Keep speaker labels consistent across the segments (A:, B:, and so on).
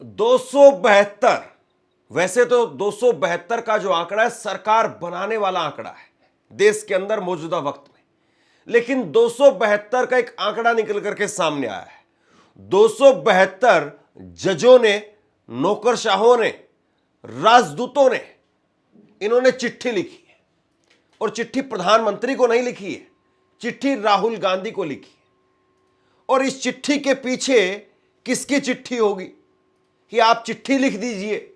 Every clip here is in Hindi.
A: 272। वैसे तो 272 का जो आंकड़ा है सरकार बनाने वाला आंकड़ा है देश के अंदर मौजूदा वक्त में, लेकिन 272 का एक आंकड़ा निकल करके सामने आया है। 272 जजों ने, नौकरशाहों ने, राजदूतों ने, इन्होंने चिट्ठी लिखी है। और चिट्ठी प्रधानमंत्री को नहीं लिखी है, चिट्ठी राहुल गांधी को लिखी है। और इस चिट्ठी के पीछे किसकी चिट्ठी होगी कि आप चिट्ठी लिख दीजिए,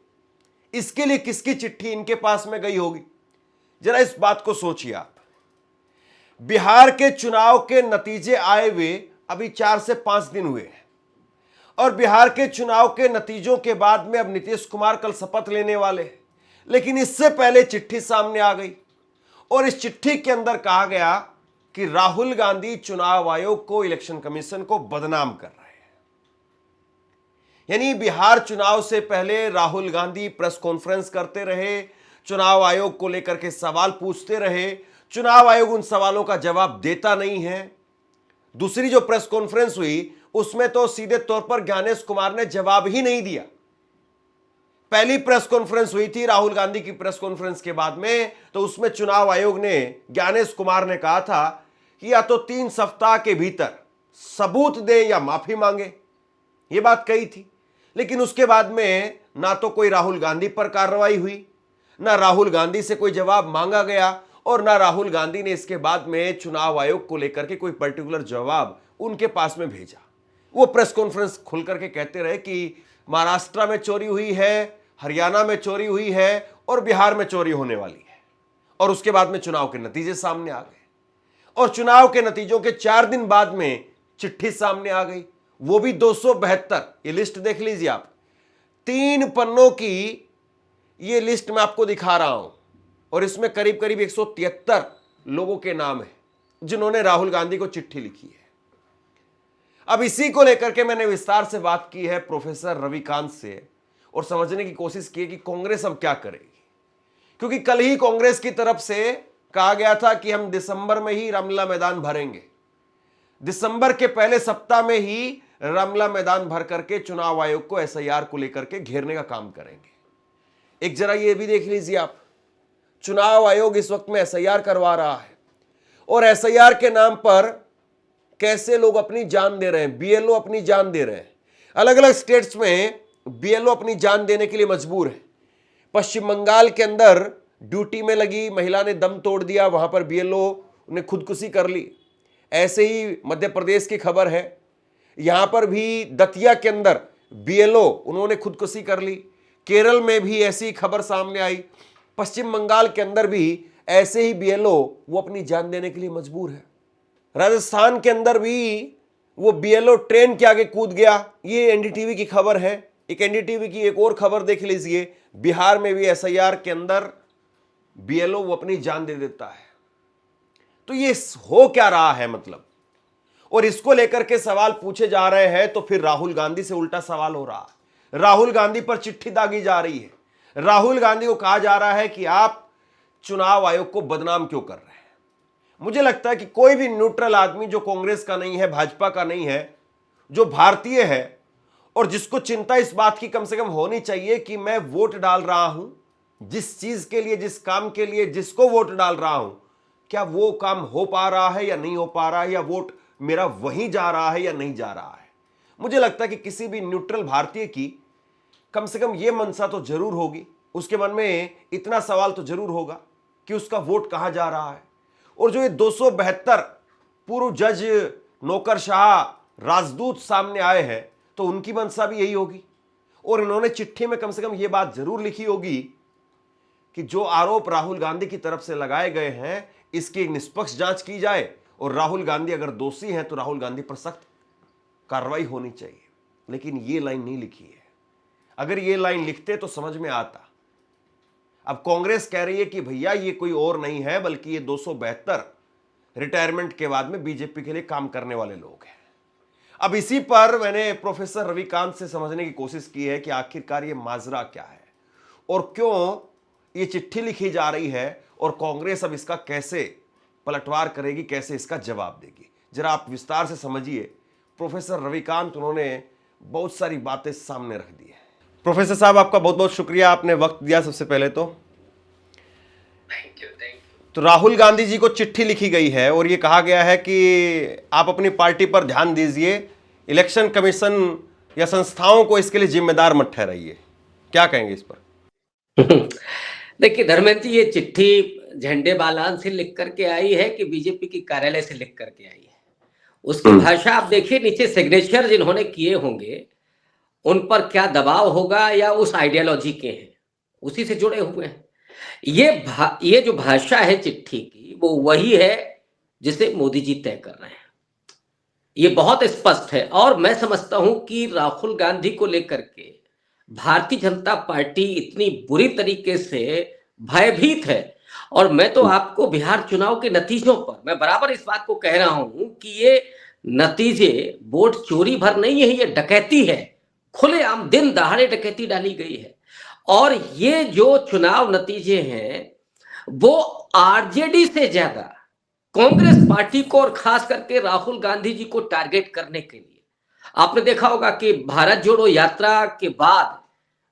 A: इसके लिए किसकी चिट्ठी इनके पास में गई होगी? जरा इस बात को सोचिए आप। बिहार के चुनाव के नतीजे आए हुए अभी 4 से 5 दिन हुए हैं और बिहार के चुनाव के नतीजों के बाद में अब नीतीश कुमार कल शपथ लेने वाले हैं, लेकिन इससे पहले चिट्ठी सामने आ गई और इस चिट्ठी के अंदर कहा गया कि राहुल गांधी चुनाव आयोग को, इलेक्शन कमीशन को बदनाम कर रहे हैं। यानी बिहार चुनाव से पहले राहुल गांधी प्रेस कॉन्फ्रेंस करते रहे, चुनाव आयोग को लेकर के सवाल पूछते रहे, चुनाव आयोग उन सवालों का जवाब देता नहीं है। दूसरी जो प्रेस कॉन्फ्रेंस हुई उसमें तो सीधे तौर पर ज्ञानेश कुमार ने जवाब ही नहीं दिया। पहली प्रेस कॉन्फ्रेंस हुई थी राहुल गांधी की प्रेस कॉन्फ्रेंस के बाद में, तो उसमें चुनाव आयोग ने, ज्ञानेश कुमार ने कहा था कि या तो 3 सप्ताह के भीतर सबूत दे या माफी मांगे, यह बात कही थी। लेकिन उसके बाद में ना तो कोई राहुल गांधी पर कार्रवाई हुई, ना राहुल गांधी से कोई जवाब मांगा गया और ना राहुल गांधी ने इसके बाद में चुनाव आयोग को लेकर के कोई पर्टिकुलर जवाब उनके पास में भेजा। वो प्रेस कॉन्फ्रेंस खुल करके कहते रहे कि महाराष्ट्र में चोरी हुई है, हरियाणा में चोरी हुई है और बिहार में चोरी होने वाली है। और उसके बाद में चुनाव के नतीजे सामने आ गए और चुनाव के नतीजों के 4 दिन बाद में चिट्ठी सामने आ गई, वो भी 272। ये लिस्ट देख लीजिए आप, 3 पन्नों की ये लिस्ट मैं आपको दिखा रहा हूं और इसमें करीब करीब 173 लोगों के नाम हैं जिन्होंने राहुल गांधी को चिट्ठी लिखी है। अब इसी को लेकर के मैंने विस्तार से बात की है प्रोफेसर रविकांत से और समझने की कोशिश की कि कांग्रेस अब क्या करेगी, क्योंकि कल ही कांग्रेस की तरफ से कहा गया था कि हम दिसंबर में ही रामलीला मैदान भरेंगे, दिसंबर के पहले सप्ताह में ही रामलीला मैदान भर करके चुनाव आयोग को एसआईआर को लेकर के घेरने का काम करेंगे। एक जरा ये भी देख लीजिए आप, चुनाव आयोग इस वक्त में एसआईआर करवा रहा है और एसआईआर के नाम पर कैसे लोग अपनी जान दे रहे हैं, बीएलओ अपनी जान दे रहे हैं। अलग अलग स्टेट्स में बीएलओ अपनी जान देने के लिए मजबूर है। पश्चिम बंगाल के अंदर ड्यूटी में लगी महिला ने दम तोड़ दिया, वहां पर बीएलओ ने खुदकुशी कर ली। ऐसे ही मध्य प्रदेश की खबर है, यहां पर भी दतिया के अंदर बीएलओ उन्होंने खुदकुशी कर ली। केरल में भी ऐसी खबर सामने आई। पश्चिम बंगाल के अंदर भी ऐसे ही बीएलओ वो अपनी जान देने के लिए मजबूर है। राजस्थान के अंदर भी वो बीएलओ ट्रेन के आगे कूद गया, ये एनडीटीवी की खबर है। एक एनडीटीवी की एक और खबर देख लीजिए, बिहार में भी एसआईआर के अंदर बीएलओ वो अपनी जान दे देता है। तो ये हो क्या रहा है मतलब, और इसको लेकर के सवाल पूछे जा रहे हैं तो फिर राहुल गांधी से उल्टा सवाल हो रहा है। राहुल गांधी पर चिट्ठी दागी जा रही है। राहुल गांधी को कहा जा रहा है कि आप चुनाव आयोग को बदनाम क्यों कर रहे हैं। मुझे लगता है कि कोई भी न्यूट्रल आदमी जो कांग्रेस का नहीं है, भाजपा का नहीं है, जो भारतीय है और जिसको चिंता इस बात की कम से कम होनी चाहिए कि मैं वोट डाल रहा हूं, जिस चीज के लिए, जिस काम के लिए जिसको वोट डाल रहा हूं, क्या वो काम हो पा रहा है या नहीं हो पा रहा है, या वोट मेरा वहीं जा रहा है या नहीं जा रहा है। मुझे लगता है कि किसी भी न्यूट्रल भारतीय की कम से कम यह मंशा तो जरूर होगी, उसके मन में इतना सवाल तो जरूर होगा कि उसका वोट कहां जा रहा है। और जो ये 272 पूर्व जज, नौकरशाह, राजदूत सामने आए हैं तो उनकी मंशा भी यही होगी और इन्होंने चिट्ठी में कम से कम यह बात जरूर लिखी होगी कि जो आरोप राहुल गांधी की तरफ से लगाए गए हैं इसकी एक निष्पक्ष जांच की जाए और राहुल गांधी अगर दोषी हैं तो राहुल गांधी पर सख्त कार्रवाई होनी चाहिए। लेकिन ये लाइन नहीं लिखी है। अगर ये लाइन लिखते तो समझ में आता। अब कांग्रेस कह रही है कि भैया ये कोई और नहीं है बल्कि ये 272 रिटायरमेंट के बाद में बीजेपी के लिए काम करने वाले लोग हैं। अब इसी पर मैंने प्रोफेसर रविकांत से समझने की कोशिश की है कि आखिरकार ये माजरा क्या है और क्यों ये चिट्ठी लिखी जा रही है और कांग्रेस अब इसका कैसे पलटवार करेगी, कैसे इसका जवाब देगी। जरा आप विस्तार से समझिए। प्रोफेसर रविकांत उन्होंने बहुत सारी बातें सामने रख दी है। प्रोफेसर साहब, आपका बहुत बहुत शुक्रिया, आपने वक्त दिया सबसे पहले तो।
B: Thank you.
A: तो राहुल गांधी जी को चिट्ठी लिखी गई है और ये कहा गया है कि आप अपनी पार्टी पर ध्यान दीजिए, इलेक्शन कमीशन या संस्थाओं को इसके लिए जिम्मेदार मत ठहराइए। क्या कहेंगे इस पर?
B: देखिए धर्मेंद्र जी, ये चिट्ठी झंडे बालान से लिख करके आई है कि बीजेपी की कार्यालय से लिख करके आई है? उसकी भाषा आप देखिए, नीचे सिग्नेचर जिन्होंने किए होंगे उन पर क्या दबाव होगा, या उस आइडियोलॉजी के हैं, उसी से जुड़े हुए हैं। ये जो भाषा है चिट्ठी की, वो वही है जिसे मोदी जी तय कर रहे हैं। ये बहुत स्पष्ट है। और मैं समझता हूं कि राहुल गांधी को लेकर के भारतीय जनता पार्टी इतनी बुरी तरीके से भयभीत है। और मैं तो आपको बिहार चुनाव के नतीजों पर मैं बराबर इस बात को कह रहा हूं कि ये नतीजे वोट चोरी भर नहीं है, ये डकैती है, खुलेआम दिन दहाड़े डकैती डाली गई है। और ये जो चुनाव नतीजे हैं वो आरजेडी से ज्यादा कांग्रेस पार्टी को और खास करके राहुल गांधी जी को टारगेट करने के लिए, आपने देखा होगा कि भारत जोड़ो यात्रा के बाद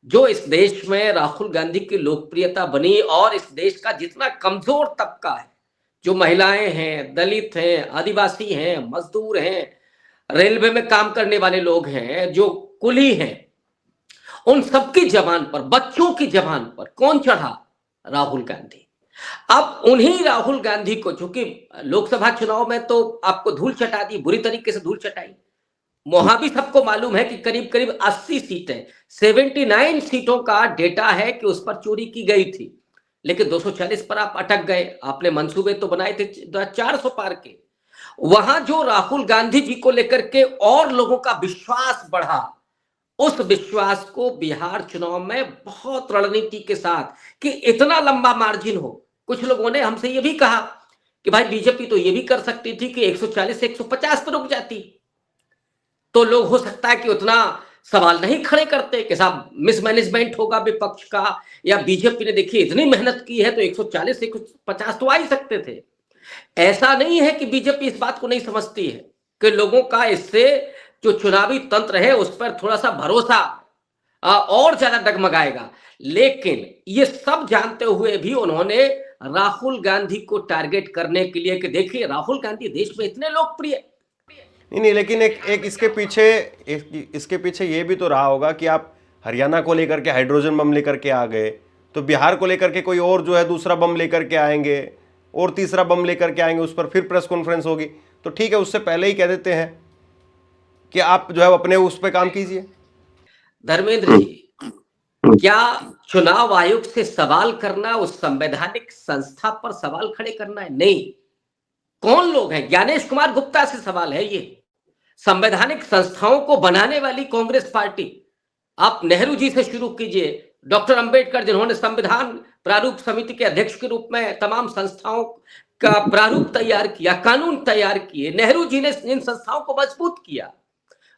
B: जो इस देश में राहुल गांधी की लोकप्रियता बनी, और इस देश का जितना कमजोर तबका है, जो महिलाएं हैं, दलित हैं, आदिवासी हैं, मजदूर हैं, रेलवे में काम करने वाले लोग हैं, जो कुली हैं, उन सबकी जबान पर, बच्चों की जबान पर कौन चढ़ा? राहुल गांधी। अब उन्हीं राहुल गांधी को, चूंकि लोकसभा चुनाव में तो आपको धूल चटा दी, बुरी तरीके से धूल चटाई, वहां भी सबको मालूम है कि करीब करीब 80 सीटें, 79 सीटों का डेटा है कि उस पर चोरी की गई थी, लेकिन 240 पर आप अटक गए। आपने मंसूबे तो बनाए थे 400 पार के। वहां जो राहुल गांधी जी को लेकर के और लोगों का विश्वास बढ़ा, उस विश्वास को बिहार चुनाव में बहुत रणनीति के साथ, कि इतना लंबा मार्जिन हो। कुछ लोगों ने हमसे ये भी कहा कि भाई बीजेपी तो ये भी कर सकती थी कि 140 से 150 पर रुक जाती, तो लोग हो सकता है कि उतना सवाल नहीं खड़े करते कि साहब मिसमैनेजमेंट होगा विपक्ष का, या बीजेपी ने देखिए इतनी मेहनत की है तो 140 से 150 तो आ ही सकते थे। ऐसा नहीं है कि बीजेपी इस बात को नहीं समझती है कि लोगों का इससे जो चुनावी तंत्र है उस पर थोड़ा सा भरोसा और ज्यादा डगमगाएगा। लेकिन ये सब जानते हुए भी उन्होंने राहुल गांधी को टारगेट करने के लिए, कि देखिए राहुल गांधी देश में इतने लोकप्रिय।
A: नहीं, लेकिन एक इसके पीछे ये भी तो रहा होगा कि आप हरियाणा को लेकर के हाइड्रोजन बम लेकर के आ गए, तो बिहार को लेकर के कोई और जो है दूसरा बम लेकर के आएंगे और तीसरा बम लेकर के आएंगे, उस पर फिर प्रेस कॉन्फ्रेंस होगी। तो ठीक है, उससे पहले ही कह देते हैं कि आप जो है अपने उस पर काम कीजिए।
B: धर्मेंद्र जी, क्या चुनाव आयोग से सवाल करना उस संवैधानिक संस्था पर सवाल खड़े करना है? नहीं। कौन लोग हैं? ज्ञानेश कुमार गुप्ता से सवाल है। ये संवैधानिक संस्थाओं को बनाने वाली कांग्रेस पार्टी, आप नेहरू जी से शुरू कीजिए, डॉक्टर अंबेडकर जिन्होंने संविधान प्रारूप समिति के अध्यक्ष के रूप में तमाम संस्थाओं का प्रारूप तैयार किया, कानून तैयार किए, नेहरू जी ने इन संस्थाओं को मजबूत किया।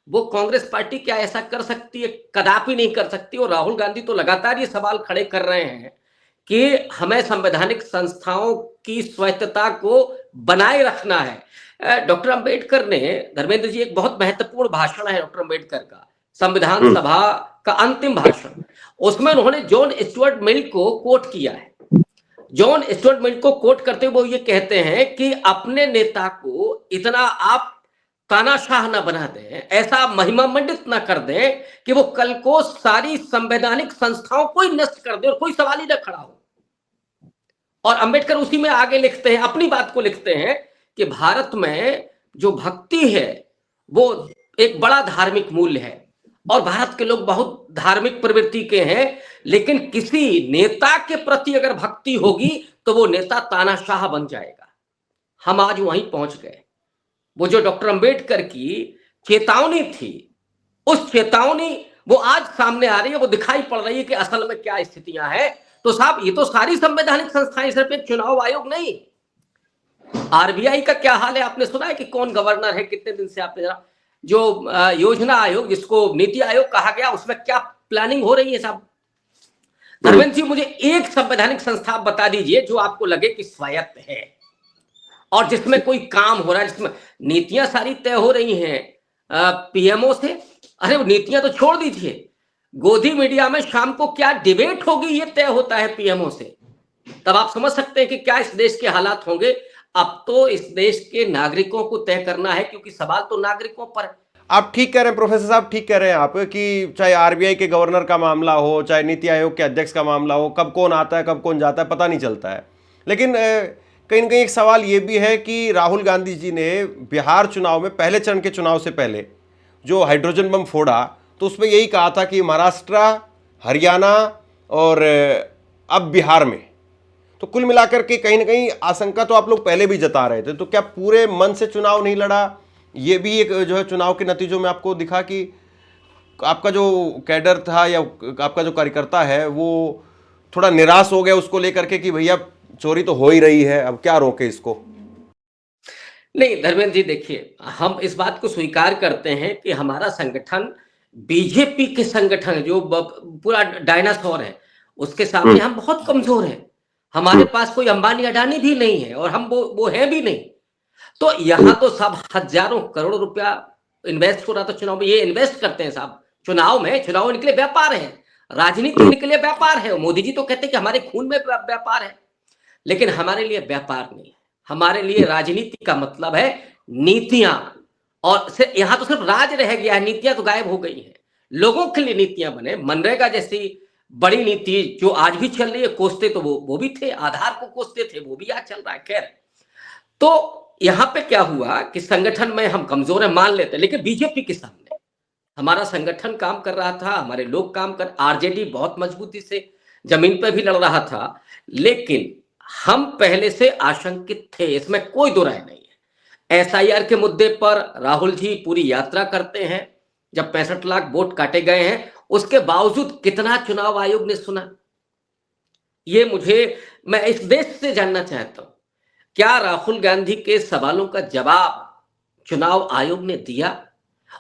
B: वो कांग्रेस पार्टी क्या ऐसा कर सकती है? कदापि नहीं कर सकती। और राहुल गांधी तो लगातार ये सवाल खड़े कर रहे हैं कि हमें संवैधानिक संस्थाओं की स्वायत्तता को बनाए रखना है। डॉक्टर अंबेडकर ने, धर्मेंद्र जी, एक बहुत महत्वपूर्ण भाषण है डॉक्टर अंबेडकर का, संविधान सभा का अंतिम भाषण, उसमें उन्होंने जॉन स्टुअर्ट मिल को कोट किया है। जॉन स्टुअर्ट मिल को कोट करते हुए वो ये कहते हैं कि अपने नेता को इतना आप तानाशाह ना बना दें, ऐसा महिमा मंडित ना कर दें कि वो कल को सारी संवैधानिक संस्थाओं को ही नष्ट कर दे और कोई सवाल ही ना खड़ा हो। और अंबेडकर उसी में आगे लिखते हैं, अपनी बात को लिखते हैं कि भारत में जो भक्ति है वो एक बड़ा धार्मिक मूल्य है, और भारत के लोग बहुत धार्मिक प्रवृत्ति के हैं, लेकिन किसी नेता के प्रति अगर भक्ति होगी तो वो नेता तानाशाह बन जाएगा। हम आज वहीं पहुंच गए। वो जो डॉक्टर अंबेडकर की चेतावनी थी, उस चेतावनी वो आज सामने आ रही है, वो दिखाई पड़ रही है कि असल में क्या स्थितियां हैं। तो साहब, ये तो सारी संवैधानिक संस्थाएं, सिर्फ एक चुनाव आयोग नहीं। आरबीआई का क्या हाल है आपने सुना है कि कौन गवर्नर है? कितने दिन से आपने जरा जो योजना आयोग, जिसको नीति आयोग कहा गया, उसमें क्या प्लानिंग हो रही है साहब? धर्मेंद्र जी, मुझे एक संवैधानिक संस्था बता दीजिए जो आपको लगे कि स्वायत्त है और जिसमें कोई काम हो रहा है, जिसमें नीतियां सारी तय हो रही हैं पीएमओ से। अरे वो नीतियां तो छोड़ दीजिए, गोदी मीडिया में शाम को क्या डिबेट होगी ये तय होता है पीएमओ से। तब आप समझ सकते हैं कि क्या इस देश के हालात होंगे। अब तो इस देश के नागरिकों को तय करना है, क्योंकि सवाल तो नागरिकों पर है।
A: आप ठीक कह रहे हैं प्रोफेसर साहब, ठीक कह रहे हैं आप कि चाहे आरबीआई के गवर्नर का मामला हो, चाहे नीति आयोग के अध्यक्ष का मामला हो, कब कौन आता है कब कौन जाता है पता नहीं चलता है। लेकिन कहीं ना कहीं एक सवाल ये भी है कि राहुल गांधी जी ने बिहार चुनाव में, पहले चरण के चुनाव से पहले जो हाइड्रोजन बम फोड़ा, तो उसमें यही कहा था कि महाराष्ट्र, हरियाणा और अब बिहार में, तो कुल मिलाकर के कहीं ना कहीं आशंका तो आप लोग पहले भी जता रहे थे। तो क्या पूरे मन से चुनाव नहीं लड़ा? ये भी एक जो है चुनाव के नतीजों में आपको दिखा कि आपका जो कैडर था या आपका जो कार्यकर्ता है वो थोड़ा निराश हो गया उसको लेकर के कि भैया चोरी तो हो ही रही है, अब क्या रोके इसको?
B: नहीं धर्मेंद्र जी, देखिए, हम इस बात को स्वीकार करते हैं कि हमारा संगठन बीजेपी के संगठन जो पूरा डायनासोर है, उसके सामने हम बहुत कमजोर हैं। हमारे पास कोई अंबानी अडानी भी नहीं है और हम वो है भी नहीं। तो यहाँ तो सब हजारों करोड़ रुपया इन्वेस्ट हो रहा था चुनाव में। ये इन्वेस्ट करते हैं साहब चुनाव में। चुनाव इनके लिए व्यापार है, राजनीति इनके लिए व्यापार है। मोदी जी तो कहते हैं कि हमारे खून में व्यापार है, लेकिन हमारे लिए व्यापार नहीं है। हमारे लिए राजनीति का मतलब है नीतियां, और यहां तो सिर्फ राज रह गया है, नीतियां तो गायब हो गई हैं। लोगों के लिए नीतियां बने। मनरेगा जैसी बड़ी नीति जो आज भी चल रही है, कोसते तो वो भी थे, आधार को कोसते थे, वो भी आज चल रहा है। खैर, तो यहां पे क्या हुआ कि संगठन में हम कमजोर है मान लेते, लेकिन बीजेपी के सामने हमारा संगठन काम कर रहा था, हमारे लोग काम कर, आरजेडी बहुत मजबूती से जमीन पर भी लड़ रहा था। लेकिन हम पहले से आशंकित थे, इसमें कोई दो राय नहीं है। एसआईआर के मुद्दे पर राहुल जी पूरी यात्रा करते हैं। जब 65 लाख वोट काटे गए हैं, उसके बावजूद कितना चुनाव आयोग ने सुना, ये मैं इस देश से जानना चाहता हूं। क्या राहुल गांधी के सवालों का जवाब चुनाव आयोग ने दिया?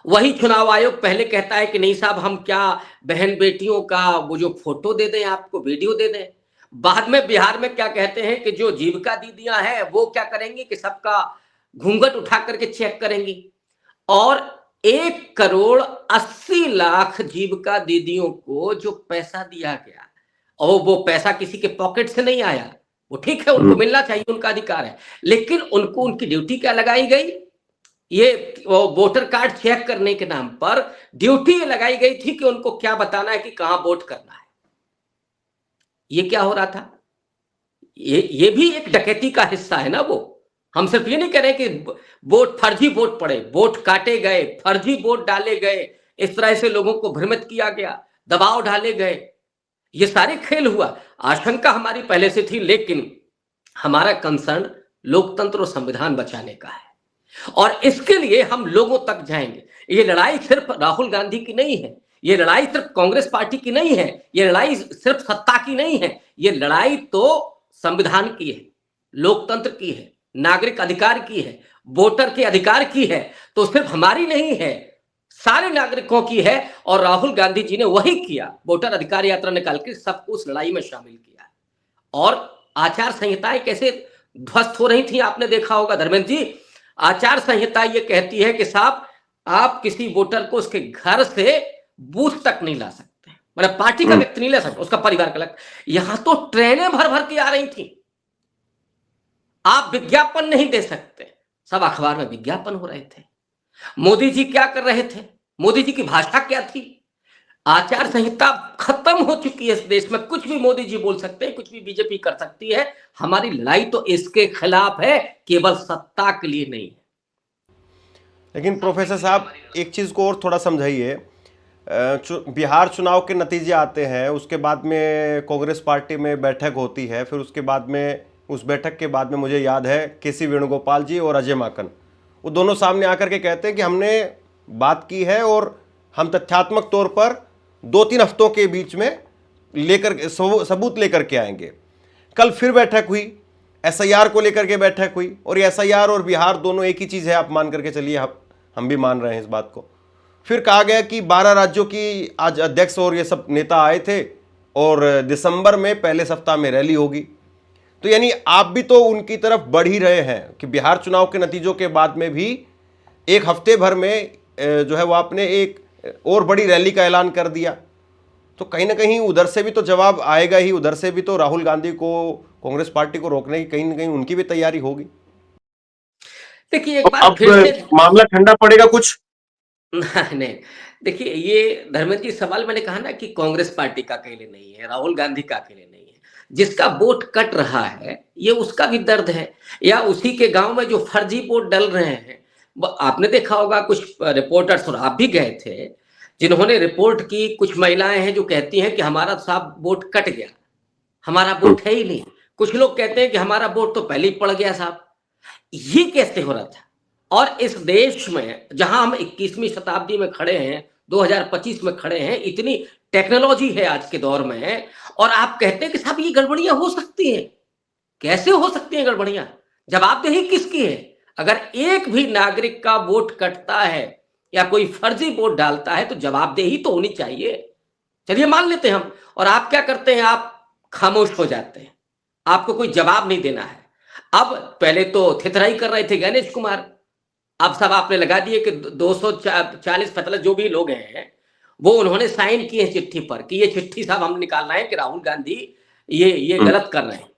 B: वही चुनाव आयोग पहले कहता है कि नहीं साहब, हम क्या बहन बेटियों का वो जो फोटो दे दें, आपको वीडियो दे दें। बाद में बिहार में क्या कहते हैं कि जो जीविका दीदियां हैं वो क्या करेंगी कि सबका घूंघट उठा करके चेक करेंगी। और 1,80,00,000 जीविका दीदियों को जो पैसा दिया गया, और वो पैसा किसी के पॉकेट से नहीं आया, वो ठीक है, उनको मिलना चाहिए, उनका अधिकार है। लेकिन उनको उनकी ड्यूटी क्या लगाई गई? ये वोटर कार्ड चेक करने के नाम पर ड्यूटी लगाई गई थी कि उनको क्या बताना है कि कहां वोट करना है। ये क्या हो रहा था? ये भी एक डकैती का हिस्सा है ना। वो हम सिर्फ ये नहीं कह रहे कि वोट फर्जी वोट पड़े, वोट काटे गए, फर्जी वोट डाले गए, इस तरह से लोगों को भ्रमित किया गया, दबाव डाले गए, ये सारे खेल हुआ। आशंका हमारी पहले से थी, लेकिन हमारा कंसर्न लोकतंत्र और संविधान बचाने का है, और इसके लिए हम लोगों तक जाएंगे। ये लड़ाई सिर्फ राहुल गांधी की नहीं है, ये लड़ाई सिर्फ कांग्रेस पार्टी की नहीं है, ये लड़ाई सिर्फ सत्ता की नहीं है, ये लड़ाई तो संविधान की है, लोकतंत्र की है, नागरिक अधिकार की है, वोटर के अधिकार की है। तो सिर्फ हमारी नहीं है, सारे नागरिकों की है। और राहुल गांधी जी ने वही किया, वोटर अधिकार यात्रा निकाल के सबको उस लड़ाई में शामिल किया। और आचार संहिताएं कैसे ध्वस्त हो रही थी आपने देखा होगा धर्मेंद्र जी। आचार संहिता ये कहती है कि साहब, आप किसी वोटर को उसके घर से बूथ तक नहीं ला सकते, मतलब पार्टी का व्यक्ति नहीं ले सकते, उसका परिवार का अलग। यहां तो ट्रेनें भर भर के आ रही थी, आप विज्ञापन नहीं दे सकते, सब अखबार में विज्ञापन हो रहे थे। मोदी जी क्या कर रहे थे? मोदी जी की भाषा क्या थी? आचार संहिता खत्म हो चुकी है इस देश में। कुछ भी मोदी जी बोल सकते हैं, कुछ भी बीजेपी कर सकती है। हमारी लड़ाई तो इसके खिलाफ है, केवल सत्ता के लिए नहीं है।
A: लेकिन प्रोफेसर साहब, एक चीज को और थोड़ा समझाइए। बिहार चुनाव के नतीजे आते हैं, उसके बाद में कांग्रेस पार्टी में बैठक होती है, फिर उसके बाद में, उस बैठक के बाद में मुझे याद है केसी वेणुगोपाल जी और अजय माकन, वो दोनों सामने आकर के कहते हैं कि हमने बात की है और हम तथ्यात्मक तौर पर 2-3 हफ्तों के बीच में लेकर सबूत लेकर के आएंगे। कल फिर बैठक हुई, एसआईआर को लेकर के बैठक हुई, और ये एसआईआर और बिहार दोनों एक ही चीज़ है, आप मान करके चलिए, हम भी मान रहे हैं इस बात को। फिर कहा गया कि 12 राज्यों की आज अध्यक्ष और ये सब नेता आए थे, और दिसंबर में पहले सप्ताह में रैली होगी। तो यानी आप भी तो उनकी तरफ बढ़ ही रहे हैं कि बिहार चुनाव के नतीजों के बाद में भी एक हफ्ते भर में जो है वो आपने एक और बड़ी रैली का ऐलान कर दिया, तो कहीं ना कहीं उधर से भी तो जवाब आएगा ही, उधर से भी तो राहुल गांधी को, कांग्रेस पार्टी को रोकने की कहीं ना कहीं उनकी भी तैयारी होगी।
B: देखिए
C: तो
B: एक बार
C: अब
B: फिर से
C: मामला ठंडा पड़ेगा कुछ।
B: नहीं, देखिए ये धर्मेंद्र जी सवाल मैंने कहा ना कि कांग्रेस पार्टी का अकेले नहीं है, राहुल गांधी का अकेले नहीं है। जिसका वोट कट रहा है ये उसका भी दर्द है, या उसी के गांव में जो फर्जी वोट डल रहे हैं। आपने देखा होगा कुछ रिपोर्टर्स, और आप भी गए थे, जिन्होंने रिपोर्ट की, कुछ महिलाएं हैं जो कहती हैं कि हमारा साहब वोट कट गया, हमारा वोट है ही नहीं। कुछ लोग कहते हैं कि हमारा वोट तो पहले ही पड़ गया साहब। ये कैसे हो रहा था? और इस देश में जहां हम 21वीं शताब्दी में खड़े हैं, 2025 में खड़े हैं, इतनी टेक्नोलॉजी है आज के दौर में, और आप कहते हैं कि साहब ये गड़बड़ियां हो सकती हैं। कैसे हो सकती हैं गड़बड़ियां? जवाबदेही किसकी है? अगर एक भी नागरिक का वोट कटता है या कोई फर्जी वोट डालता है तो जवाबदेही तो होनी चाहिए। चलिए मान लेते हैं हम, और आप क्या करते हैं? आप खामोश हो जाते हैं, आपको कोई जवाब नहीं देना है। अब पहले तो थितराई कर रहे थे गणेश कुमार, अब सब आपने लगा दिए कि 240 मतलब जो भी लोग हैं वो उन्होंने साइन किए चिट्ठी पर कि ये चिट्ठी साहब हम निकाल रहे हैं कि राहुल गांधी ये गलत कर रहे हैं।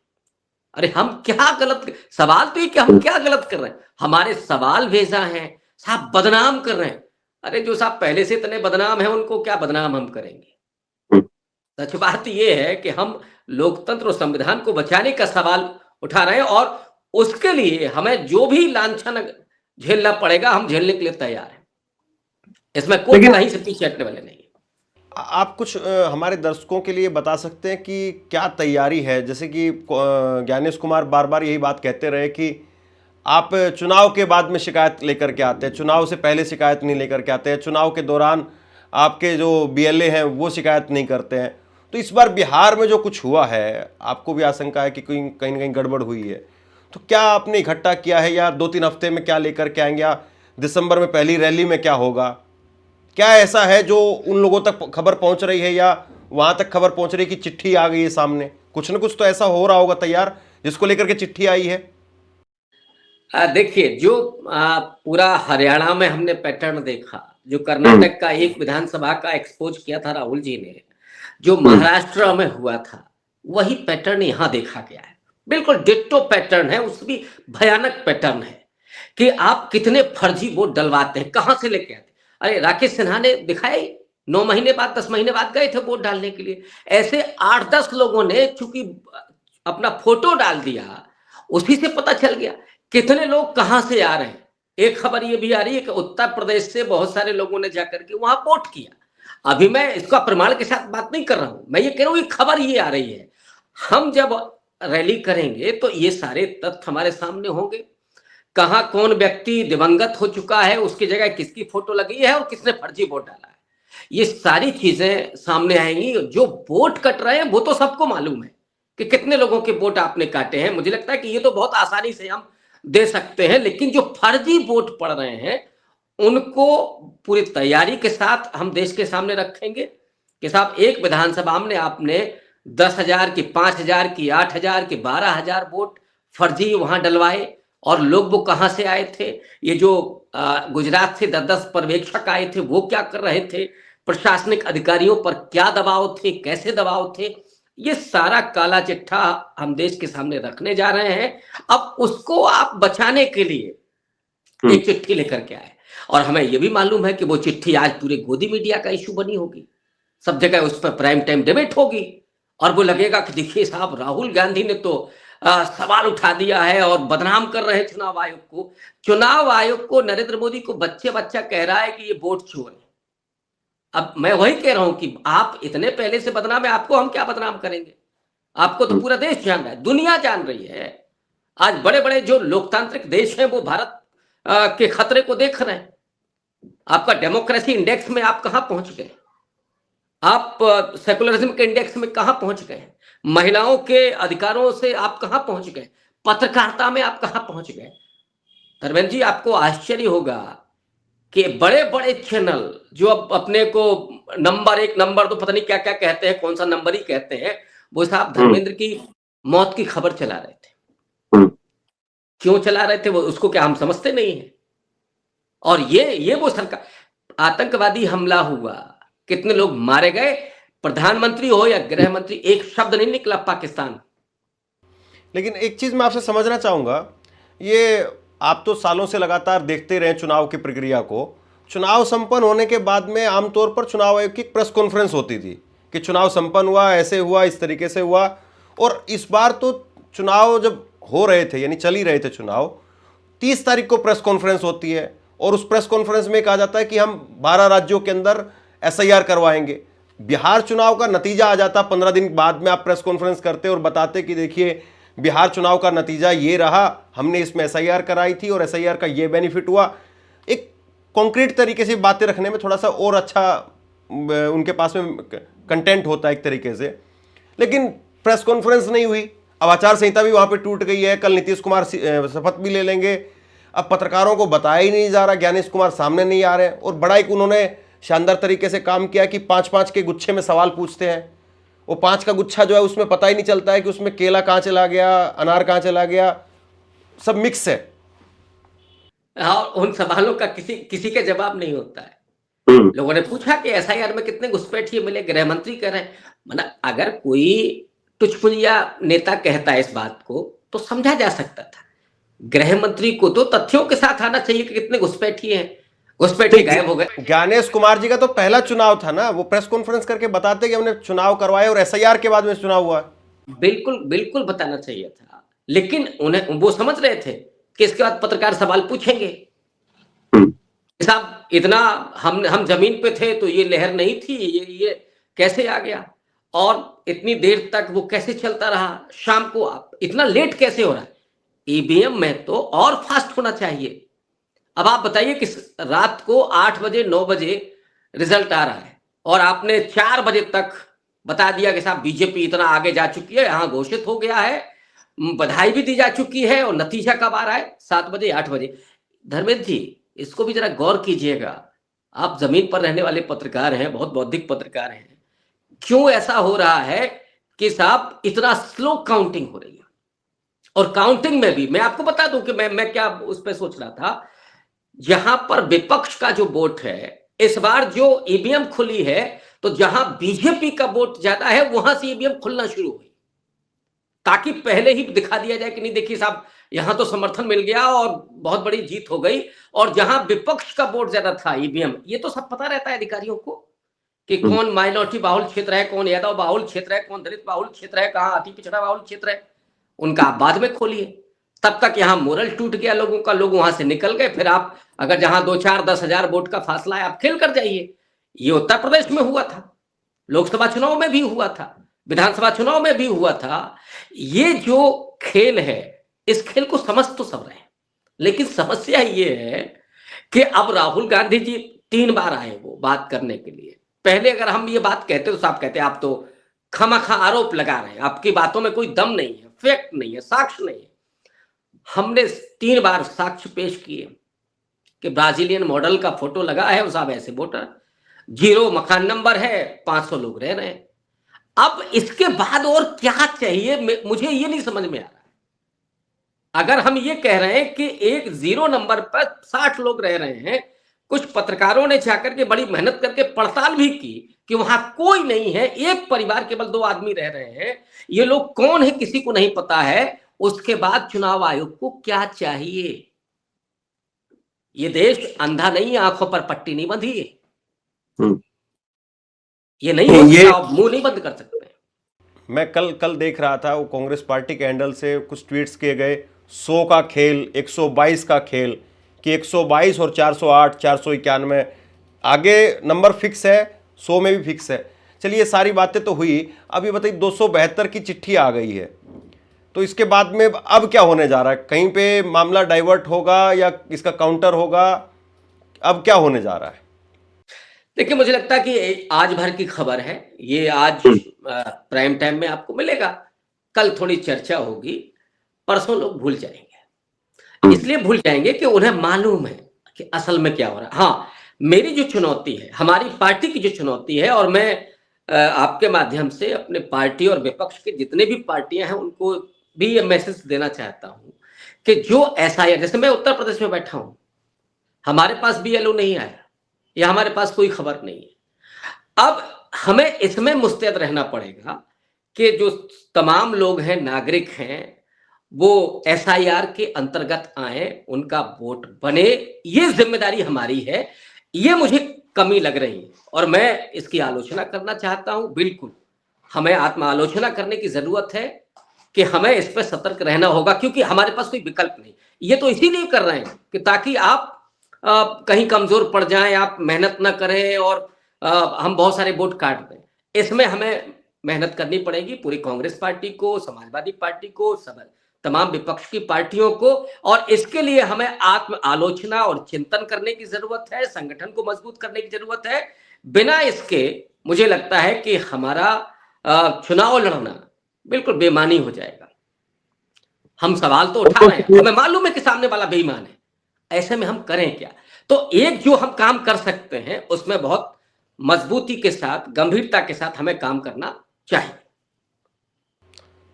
B: अरे हम क्या गलत, सवाल तो ये कि हम क्या गलत कर रहे हैं? हमारे सवाल भेजा है साहब, बदनाम कर रहे हैं। अरे जो साहब पहले से इतने बदनाम है उनको क्या बदनाम हम करेंगे? सच बात ये है कि हम लोकतंत्र और संविधान को बचाने का सवाल उठा रहे हैं, और उसके लिए हमें जो भी लांछन झेलना पड़ेगा हम झेलने के लिए तैयार हैं। इसमें कोई कहीं से पीछे हटने वाले नहीं।
A: आप कुछ हमारे दर्शकों के लिए बता सकते हैं कि क्या तैयारी है? जैसे कि ज्ञानेश कुमार बार बार यही बात कहते रहे कि आप चुनाव के बाद में शिकायत लेकर के आते हैं, चुनाव से पहले शिकायत नहीं लेकर के आते हैं, चुनाव के दौरान आपके जो बीएलए हैं वो शिकायत नहीं करते हैं। तो इस बार बिहार में जो कुछ हुआ है, आपको भी आशंका है कि कहीं ना कहीं गड़बड़ हुई है, तो क्या आपने इकट्ठा किया है, या 2-3 हफ्ते में क्या लेकर के आएंगे, या दिसंबर में पहली रैली में क्या होगा? क्या ऐसा है जो उन लोगों तक खबर पहुंच रही है, या वहां तक खबर पहुंच रही है कि चिट्ठी आ गई है सामने? कुछ ना कुछ तो ऐसा हो रहा होगा तैयार जिसको लेकर के चिट्ठी आई है।
B: देखिए जो पूरा हरियाणा में हमने पैटर्न देखा, जो कर्नाटक का एक विधानसभा का एक्सपोज किया था राहुल जी ने, जो महाराष्ट्र में हुआ था, वही पैटर्न यहां देखा गया है। बिल्कुल डिट्टो पैटर्न है, उसमें भयानक पैटर्न है कि आप कितने फर्जी वोट डलवाते हैं, कहां से लेके आते। अरे राकेश सिन्हा ने दिखाया, 9 महीने बाद 10 महीने बाद गए थे वोट डालने के लिए। ऐसे 8-10 लोगों ने चूंकि अपना फोटो डाल दिया, उसी से पता चल गया कितने लोग कहां से आ रहे हैं। एक खबर ये भी आ रही है कि उत्तर प्रदेश से बहुत सारे लोगों ने जाकर के वहां वोट किया। अभी मैं इसका प्रमाण के साथ बात नहीं कर रहा हूं, मैं ये कह रहा हूं, ये खबर ये आ रही है। हम जब रैली करेंगे तो ये सारे तथ्य हमारे सामने होंगे। कहां कौन व्यक्ति दिवंगत हो चुका है, उसकी जगह किसकी फोटो लगी है, और किसने फर्जी वोट डाला है, ये सारी चीजें सामने आएंगी। जो वोट कट रहे हैं वो तो सबको मालूम है कि कितने लोगों के वोट आपने काटे हैं। मुझे लगता है कि ये तो बहुत आसानी से हम दे सकते हैं, लेकिन जो फर्जी वोट पड़ रहे हैं उनको पूरी तैयारी के साथ हम देश के सामने रखेंगे कि साहब एक विधानसभा में आपने 10,000 की, 5,000 की, 8,000 की, 12,000 वोट फर्जी वहां डलवाए, और लोग वो कहां से आए थे? ये जो गुजरात से 10-10 पर्यवेक्षक आए थे वो क्या कर रहे थे? प्रशासनिक अधिकारियों पर क्या दबाव थे, कैसे दबाव थे? ये सारा काला चिट्ठा हम देश के सामने रखने जा रहे हैं। अब उसको आप बचाने के लिए एक चिट्ठी लेकर के आए, और हमें यह भी मालूम है कि वो चिट्ठी आज पूरे गोदी मीडिया का इशू बनी होगी, सब जगह उस पर प्राइम टाइम डिबेट होगी, और वो लगेगा कि देखिए साहब राहुल गांधी ने तो सवाल उठा दिया है और बदनाम कर रहे हैं चुनाव आयोग को। चुनाव आयोग को, नरेंद्र मोदी को बच्चा कह रहा है कि ये वोट चोर है। अब मैं वही कह रहा हूं कि आप इतने पहले से बदनाम है, आपको हम क्या बदनाम करेंगे? आपको तो पूरा देश जान रहा है, दुनिया जान रही है। आज बड़े बड़े जो लोकतांत्रिक देश हैं वो भारत के खतरे को देख रहे हैं। आपका डेमोक्रेसी इंडेक्स में आप कहां पहुंच गए? आप सेकुलरिज्म के इंडेक्स में कहां पहुंच गए? महिलाओं के अधिकारों से आप कहां पहुंच गए? पत्रकारिता में आप कहां पहुंच गए? धर्मेंद्र जी, आपको आश्चर्य होगा कि बड़े बड़े चैनल जो अब अपने को नंबर 1, नंबर 2 पता नहीं क्या क्या कहते हैं, कौन सा नंबर ही कहते हैं, वो साहब धर्मेंद्र की मौत की खबर चला रहे थे। क्यों चला रहे थे? वो उसको क्या हम समझते नहीं है? और ये वो सरकार, आतंकवादी हमला हुआ, कितने लोग मारे गए, प्रधानमंत्री हो या गृह मंत्री, एक शब्द नहीं निकला पाकिस्तान।
A: लेकिन एक चीज मैं आपसे समझना चाहूंगा, ये आप तो सालों से लगातार देखते रहे चुनाव की प्रक्रिया को। चुनाव संपन्न होने के बाद में आमतौर पर चुनाव आयोग की प्रेस कॉन्फ्रेंस होती थी कि चुनाव संपन्न हुआ, ऐसे हुआ, इस तरीके से हुआ। और इस बार तो चुनाव जब हो रहे थे, यानी चल ही रहे थे चुनाव, 30 तारीख को प्रेस कॉन्फ्रेंस होती है और उस प्रेस कॉन्फ्रेंस में कहा जाता है कि हम 12 राज्यों के अंदर SIR करवाएंगे। बिहार चुनाव का नतीजा आ जाता, 15 दिन बाद में आप प्रेस कॉन्फ्रेंस करते और बताते कि देखिए बिहार चुनाव का नतीजा ये रहा, हमने इसमें SIR कराई थी और SIR का ये बेनिफिट हुआ। एक कॉन्क्रीट तरीके से बातें रखने में थोड़ा सा और अच्छा उनके पास में कंटेंट होता है एक तरीके से। लेकिन प्रेस कॉन्फ्रेंस नहीं हुई, अब आचार संहिता भी वहां पे टूट गई है, कल नीतीश कुमार शपथ भी ले लेंगे। अब पत्रकारों को बताया ही नहीं जा रहा, ज्ञानेश कुमार सामने नहीं आ रहे, और बड़ा एक उन्होंने शानदार तरीके से काम किया कि 5-5 के गुच्छे में सवाल पूछते हैं। वो 5 का गुच्छा जो है उसमें पता ही नहीं चलता है कि उसमें केला कहाँ चला गया, अनार कहाँ चला गया, सब मिक्स है।
B: और उन सवालों का किसी के जवाब नहीं होता है। लोगों ने पूछा कि SIR में कितने घुसपैठिए मिले, गृह मंत्री कह रहे हैं। मतलब अगर कोई टुचपुलिया नेता कहता है इस बात को तो समझा जा सकता था, गृह मंत्री को तो तथ्यों के साथ आना चाहिए कि कितने घुसपैठिए हैं, घुसपैठिए गायब हो गए।
A: ज्ञानेश कुमार जी का तो पहला चुनाव था ना, वो प्रेस कॉन्फ्रेंस करके बताते कि हमने चुनाव करवाए और SIR के बाद में चुनाव हुआ।
B: बिल्कुल बिल्कुल बताना चाहिए था, लेकिन उन्हें वो समझ रहे थे कि इसके बाद पत्रकार सवाल पूछेंगे। साहब इतना हम जमीन पे थे तो ये लहर नहीं थी, ये कैसे आ गया, और इतनी देर तक वो कैसे चलता रहा, शाम को आप इतना लेट कैसे हो रहा है, EVM में तो और फास्ट होना चाहिए। अब आप बताइए कि रात को 8 बजे 9 बजे रिजल्ट आ रहा है और आपने 4 बजे तक बता दिया कि साहब बीजेपी इतना आगे जा चुकी है, यहां घोषित हो गया है, बधाई भी दी जा चुकी है, और नतीजा कब आ रहा है? 7 बजे 8 बजे। धर्मेंद्र जी, इसको भी जरा गौर कीजिएगा, आप जमीन पर रहने वाले पत्रकार हैं, बहुत बौद्धिक पत्रकार हैं, क्यों ऐसा हो रहा है कि साहब इतना स्लो काउंटिंग हो रही है? और काउंटिंग में भी मैं आपको बता दूं कि मैं क्या उस पर सोच रहा था, जहां पर विपक्ष का जो वोट है, इस बार जो EVM खुली है तो जहां बीजेपी का वोट ज्यादा है वहां से EVM खुलना शुरू हुई, ताकि पहले ही दिखा दिया जाए कि नहीं देखिए साहब यहां तो समर्थन मिल गया और बहुत बड़ी जीत हो गई। और जहां विपक्ष का वोट ज्यादा था EVM, ये तो सब पता रहता है अधिकारियों को कि कौन माइनॉरिटी बाहुल क्षेत्र है, कौन यादव बाहुल क्षेत्र है, कौन दलित बाहुल क्षेत्र है, कहां अति पिछड़ा बाहुल क्षेत्र है, उनका आप बाद में खोलिए। तब तक यहां मोरल टूट गया लोगों का, लोग वहां से निकल गए। फिर आप अगर जहां 2-4-10 हजार वोट का फासला है आप खेल कर जाइए। ये उत्तर प्रदेश में हुआ था, लोकसभा चुनाव में भी हुआ था, विधानसभा चुनाव में भी हुआ था। ये जो खेल है, इस खेल को समझ तो सब रहे हैं, लेकिन समस्या ये है कि अब राहुल गांधी जी 3 बार आए वो बात करने के लिए। पहले अगर हम ये बात कहते तो साहब कहते आप तो खामखा आरोप लगा रहे हैं, आपकी बातों में कोई दम नहीं है, फैक्ट नहीं है, साक्ष्य नहीं है। हमने 3 बार साक्ष्य पेश किए कि ब्राजीलियन मॉडल का फोटो लगा है और साहब ऐसे वोटर, 0 मकान नंबर है, 500 लोग रह रहे हैं। अब इसके बाद और क्या चाहिए, मुझे ये नहीं समझ में आ रहा। अगर हम ये कह रहे हैं कि एक 0 नंबर पर 60 लोग रह रहे हैं, कुछ पत्रकारों ने जाकर के बड़ी मेहनत करके पड़ताल भी की कि वहां कोई नहीं है, एक परिवार केवल 2 आदमी रह रहे हैं, ये लोग कौन है किसी को नहीं पता है। उसके बाद चुनाव आयोग को क्या चाहिए? ये देश अंधा नहीं, आंखों पर पट्टी नहीं बंधी है, ये नहीं हो सकता, आप मुंह नहीं बंद कर सकते।
A: मैं कल देख रहा था, वो कांग्रेस पार्टी के हैंडल से कुछ ट्वीट्स किए गए, 100 का खेल, 122 का खेल, कि 122 और 408, 491 आगे नंबर फिक्स है, 100 में भी फिक्स है। चलिए सारी बातें तो हुई, अब ये बताइए 272 की चिट्ठी आ गई है, तो इसके बाद में अब क्या होने जा रहा है? कहीं पे मामला डाइवर्ट होगा या इसका काउंटर होगा? अब क्या होने जा रहा है?
B: देखिए, मुझे लगता है कि आज भर की खबर है ये, आज प्राइम टाइम में आपको मिलेगा, कल थोड़ी चर्चा होगी, परसों लोग भूल जाएंगे। इसलिए भूल जाएंगे कि उन्हें मालूम है कि असल में क्या हो रहा है। हाँ, मेरी जो चुनौती है, हमारी पार्टी की जो चुनौती है, और मैं आपके माध्यम से अपने पार्टी और विपक्ष के जितने भी पार्टियां हैं उनको भी ये मैसेज देना चाहता हूं कि जो SIR, जैसे मैं उत्तर प्रदेश में बैठा हूं, हमारे पास BLO नहीं आया या हमारे पास कोई खबर नहीं है। अब हमें इसमें मुस्तैद रहना पड़ेगा कि जो तमाम लोग हैं, नागरिक हैं, वो एसआईआर के अंतर्गत आए, उनका वोट बने, ये जिम्मेदारी हमारी है। ये मुझे कमी लग रही है और मैं इसकी आलोचना करना चाहता हूं। बिल्कुल हमें आत्म आलोचना करने की जरूरत है कि हमें इस पर सतर्क रहना होगा, क्योंकि हमारे पास कोई विकल्प नहीं। ये तो इसीलिए कर रहे हैं कि ताकि आप कहीं कमजोर पड़ जाएं, आप मेहनत ना करें और हम बहुत सारे वोट काट दें। इसमें हमें मेहनत करनी पड़ेगी, पूरी कांग्रेस पार्टी को, समाजवादी पार्टी को, तमाम विपक्ष की पार्टियों को, और इसके लिए हमें आत्म आलोचना और चिंतन करने की जरूरत है, संगठन को मजबूत करने की जरूरत है। बिना इसके मुझे लगता है कि हमारा चुनाव लड़ना बिल्कुल बेईमानी हो जाएगा। हम सवाल तो उठा रहे हैं, हमें मालूम है कि सामने वाला बेईमान है, ऐसे में हम करें क्या? तो एक जो हम काम कर सकते हैं उसमें बहुत मजबूती के साथ, गंभीरता के साथ हमें काम करना चाहिए।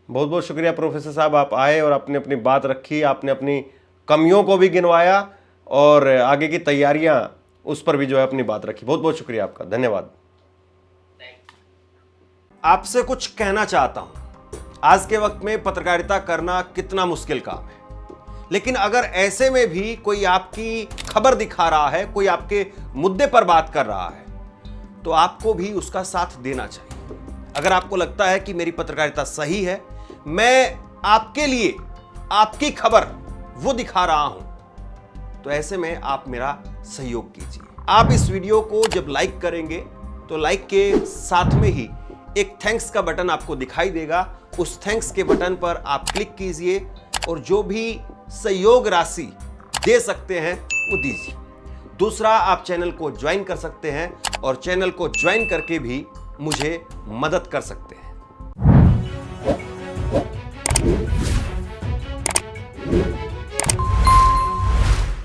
A: बहुत बहुत शुक्रिया प्रोफेसर साहब, आप आए और आपने अपनी बात रखी, आपने अपनी कमियों को भी गिनवाया और आगे की तैयारियां उस पर भी जो है अपनी बात रखी। बहुत बहुत शुक्रिया आपका, धन्यवाद। आपसे कुछ कहना चाहता हूं। आज के वक्त में पत्रकारिता करना कितना मुश्किल काम है, लेकिन अगर ऐसे में भी कोई आपकी खबर दिखा रहा है, कोई आपके मुद्दे पर बात कर रहा है, तो आपको भी उसका साथ देना चाहिए। अगर आपको लगता है कि मेरी पत्रकारिता सही है, मैं आपके लिए आपकी खबर वो दिखा रहा हूं, तो ऐसे में आप मेरा सहयोग कीजिए। आप इस वीडियो को जब लाइक करेंगे तो लाइक के साथ में ही एक थैंक्स का बटन आपको दिखाई देगा। उस थैंक्स के बटन पर आप क्लिक कीजिए और जो भी सहयोग राशि दे सकते हैं वो दीजिए। दूसरा, आप चैनल को ज्वाइन कर सकते हैं और चैनल को ज्वाइन करके भी मुझे मदद कर सकते हैं।